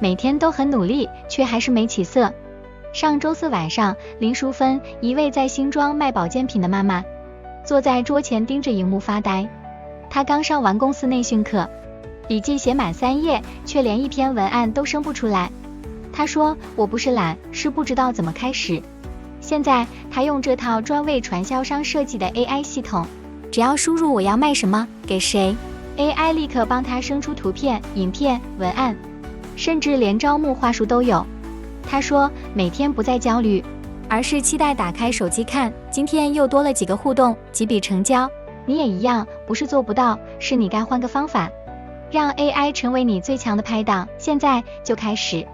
每天都很努力，却还是没起色。上周四晚上，林淑芬，一位在新庄卖保健品的妈妈，坐在桌前盯着荧幕发呆。她刚上完公司内训课，笔记写满3页，却连一篇文案都生不出来。她说，我不是懒，是不知道怎么开始。现在她用这套专为传销商设计的 AI 系统，只要输入我要卖什么，给谁， AI 立刻帮她生出图片、影片、文案，甚至连招募话术都有。她说，每天不再焦虑，而是期待打开手机看，今天又多了几个互动，几笔成交。你也一样，不是做不到，是你该换个方法，让 AI 成为你最强的拍档，现在就开始。